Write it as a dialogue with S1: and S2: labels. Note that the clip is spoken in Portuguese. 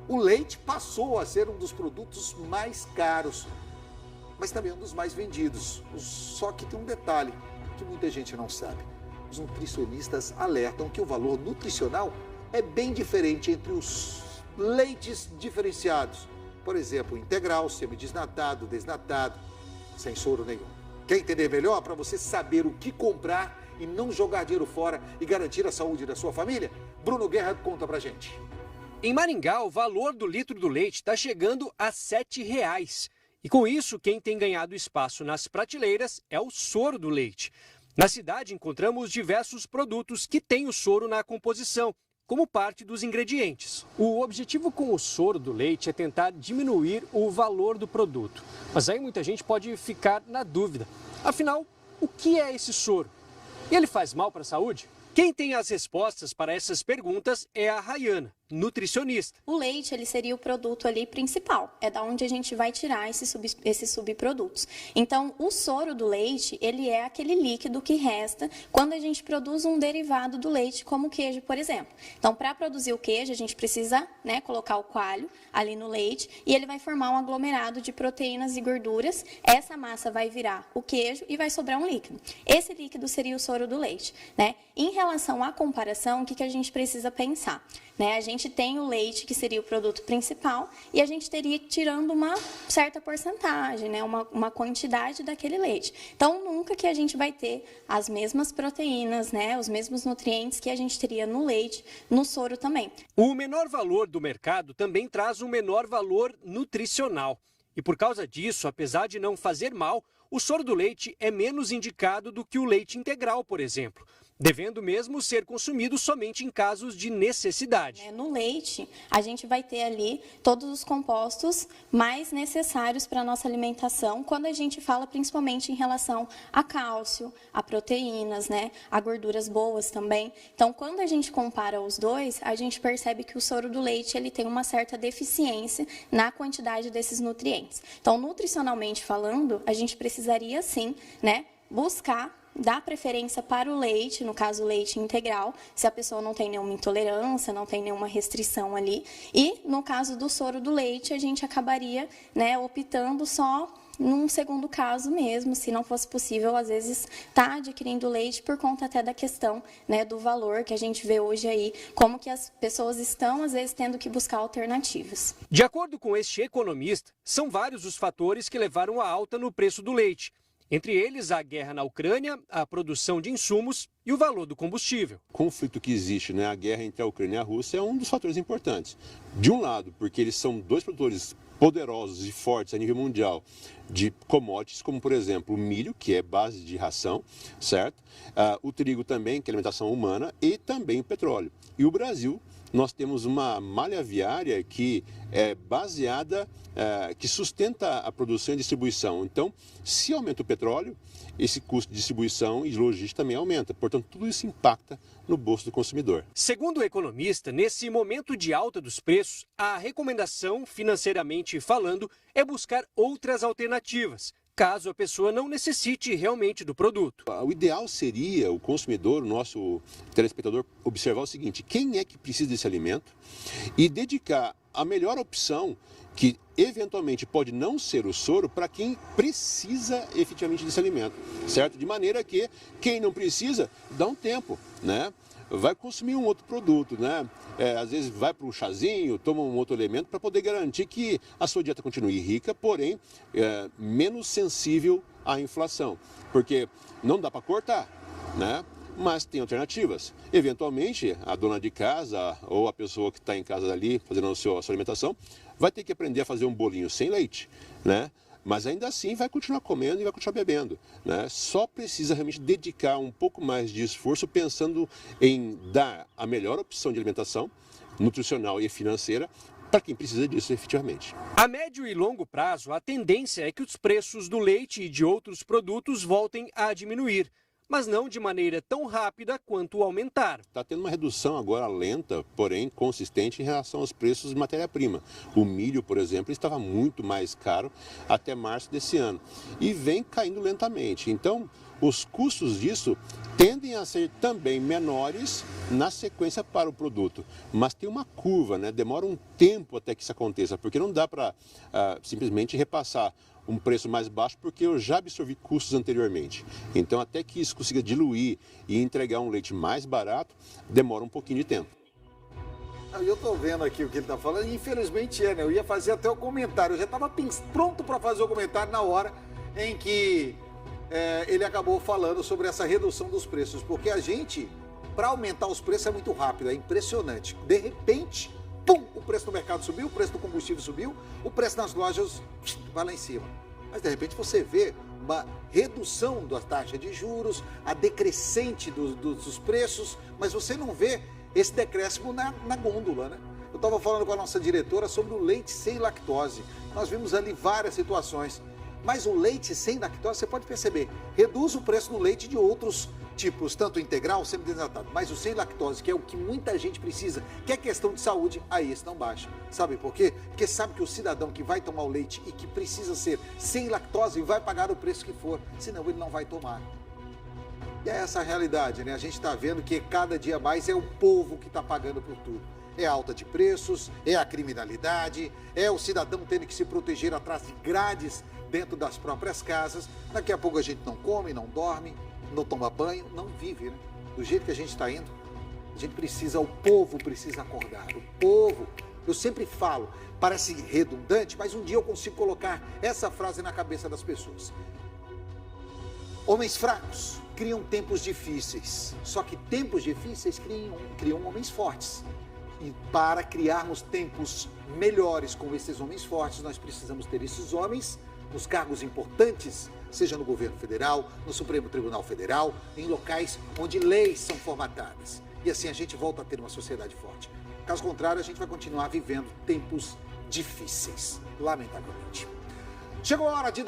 S1: O leite passou a ser um dos produtos mais caros, mas também um dos mais vendidos. Só que tem um detalhe que muita gente não sabe. Os nutricionistas alertam que o valor nutricional é bem diferente entre os leites diferenciados. Por exemplo, integral, semidesnatado, desnatado, sem soro nenhum. Quer entender melhor para você saber o que comprar e não jogar dinheiro fora e garantir a saúde da sua família? Bruno Guerra conta pra gente.
S2: Em Maringá, o valor do litro do leite está chegando a R$ 7,00. E com isso, quem tem ganhado espaço nas prateleiras é o soro do leite. Na cidade, encontramos diversos produtos que têm o soro na composição, como parte dos ingredientes. O objetivo com o soro do leite é tentar diminuir o valor do produto. Mas aí muita gente pode ficar na dúvida. Afinal, o que é esse soro? E ele faz mal para a saúde? Quem tem as respostas para essas perguntas é a Rayana, nutricionista.
S3: O leite, ele seria o produto ali principal, é da onde a gente vai tirar esses subprodutos. Então, o soro do leite, ele é aquele líquido que resta quando a gente produz um derivado do leite, como o queijo, por exemplo. Então, para produzir o queijo, a gente precisa, colocar o coalho ali no leite e ele vai formar um aglomerado de proteínas e gorduras. Essa massa vai virar o queijo e vai sobrar um líquido. Esse líquido seria o soro do leite, Em relação à comparação, o que a gente precisa pensar? A gente tem o leite, que seria o produto principal, e a gente teria tirando uma certa porcentagem, uma quantidade daquele leite. Então, nunca que a gente vai ter as mesmas proteínas, os mesmos nutrientes que a gente teria no leite, no soro também.
S2: O menor valor do mercado também traz um menor valor nutricional. E por causa disso, apesar de não fazer mal, o soro do leite é menos indicado do que o leite integral, por exemplo, devendo mesmo ser consumido somente em casos de necessidade.
S3: No leite, a gente vai ter ali todos os compostos mais necessários para a nossa alimentação, quando a gente fala principalmente em relação a cálcio, a proteínas, a gorduras boas também. Então, quando a gente compara os dois, a gente percebe que o soro do leite ele tem uma certa deficiência na quantidade desses nutrientes. Então, nutricionalmente falando, a gente precisaria sim, buscar dar preferência para o leite, no caso o leite integral, se a pessoa não tem nenhuma intolerância, não tem nenhuma restrição ali. E no caso do soro do leite, a gente acabaria, optando só num segundo caso mesmo, se não fosse possível, às vezes, tá adquirindo leite por conta até da questão, do valor que a gente vê hoje aí, como que as pessoas estão, às vezes, tendo que buscar alternativas.
S2: De acordo com este economista, são vários os fatores que levaram à alta no preço do leite. Entre eles, a guerra na Ucrânia, a produção de insumos e o valor do combustível.
S4: O conflito que existe, a guerra entre a Ucrânia e a Rússia, é um dos fatores importantes. De um lado, porque eles são dois produtores poderosos e fortes a nível mundial de commodities, como, por exemplo, o milho, que é base de ração, certo? O trigo também, que é alimentação humana, e também o petróleo. E o Brasil, nós temos uma malha viária que é baseada, que sustenta a produção e distribuição. Então, se aumenta o petróleo, esse custo de distribuição e logística também aumenta. Portanto, tudo isso impacta no bolso do consumidor.
S2: Segundo o economista, nesse momento de alta dos preços, a recomendação, financeiramente falando, é buscar outras alternativas, caso a pessoa não necessite realmente do produto.
S4: O ideal seria o consumidor, o nosso telespectador, observar o seguinte: quem é que precisa desse alimento e dedicar a melhor opção, que eventualmente pode não ser o soro, para quem precisa efetivamente desse alimento, certo? De maneira que quem não precisa, dá um tempo, vai consumir um outro produto, às vezes vai para um chazinho, toma um outro elemento para poder garantir que a sua dieta continue rica, porém menos sensível à inflação, porque não dá para cortar, mas tem alternativas. Eventualmente, a dona de casa ou a pessoa que está em casa ali fazendo a sua alimentação vai ter que aprender a fazer um bolinho sem leite, mas ainda assim vai continuar comendo e vai continuar bebendo, Só precisa realmente dedicar um pouco mais de esforço pensando em dar a melhor opção de alimentação nutricional e financeira para quem precisa disso efetivamente.
S2: A médio e longo prazo, a tendência é que os preços do leite e de outros produtos voltem a diminuir, mas não de maneira tão rápida quanto aumentar.
S4: Está tendo uma redução agora lenta, porém consistente em relação aos preços de matéria-prima. O milho, por exemplo, estava muito mais caro até março desse ano e vem caindo lentamente. Então, os custos disso tendem a ser também menores na sequência para o produto. Mas tem uma curva, né? Demora um tempo até que isso aconteça, porque não dá para simplesmente repassar um preço mais baixo, porque eu já absorvi custos anteriormente. Então, até que isso consiga diluir e entregar um leite mais barato, demora um pouquinho de tempo.
S1: Eu estou vendo aqui o que ele está falando, e infelizmente né? Eu ia fazer até o comentário, eu já estava pronto para fazer o comentário na hora em que ele acabou falando sobre essa redução dos preços, porque a gente, para aumentar os preços é muito rápido, é impressionante. De repente, pum, o preço do mercado subiu, o preço do combustível subiu, o preço nas lojas vai lá em cima. Mas de repente você vê uma redução da taxa de juros, a decrescente dos preços, mas você não vê esse decréscimo na gôndola, né? Eu estava falando com a nossa diretora sobre o leite sem lactose. Nós vimos ali várias situações. Mas o leite sem lactose, você pode perceber, reduz o preço do leite de outros tipos, tanto integral, semi-desnatado. Mas o sem lactose, que é o que muita gente precisa, que é questão de saúde, aí esse não baixa. Sabe por quê? Porque sabe que o cidadão que vai tomar o leite e que precisa ser sem lactose vai pagar o preço que for, senão ele não vai tomar. E é essa a realidade, né? A gente está vendo que cada dia mais é o povo que está pagando por tudo. É a alta de preços, é a criminalidade, é o cidadão tendo que se proteger atrás de grades dentro das próprias casas. Daqui a pouco a gente não come, não dorme, não toma banho, não vive, né? Do jeito que a gente está indo, a gente precisa, o povo precisa acordar. O povo, eu sempre falo, parece redundante, mas um dia eu consigo colocar essa frase na cabeça das pessoas. Homens fracos criam tempos difíceis, só que tempos difíceis criam homens fortes. E para criarmos tempos melhores com esses homens fortes, nós precisamos ter esses homens nos cargos importantes, seja no governo federal, no Supremo Tribunal Federal, em locais onde leis são formatadas. E assim a gente volta a ter uma sociedade forte. Caso contrário, a gente vai continuar vivendo tempos difíceis, lamentavelmente. Chegou a hora de dar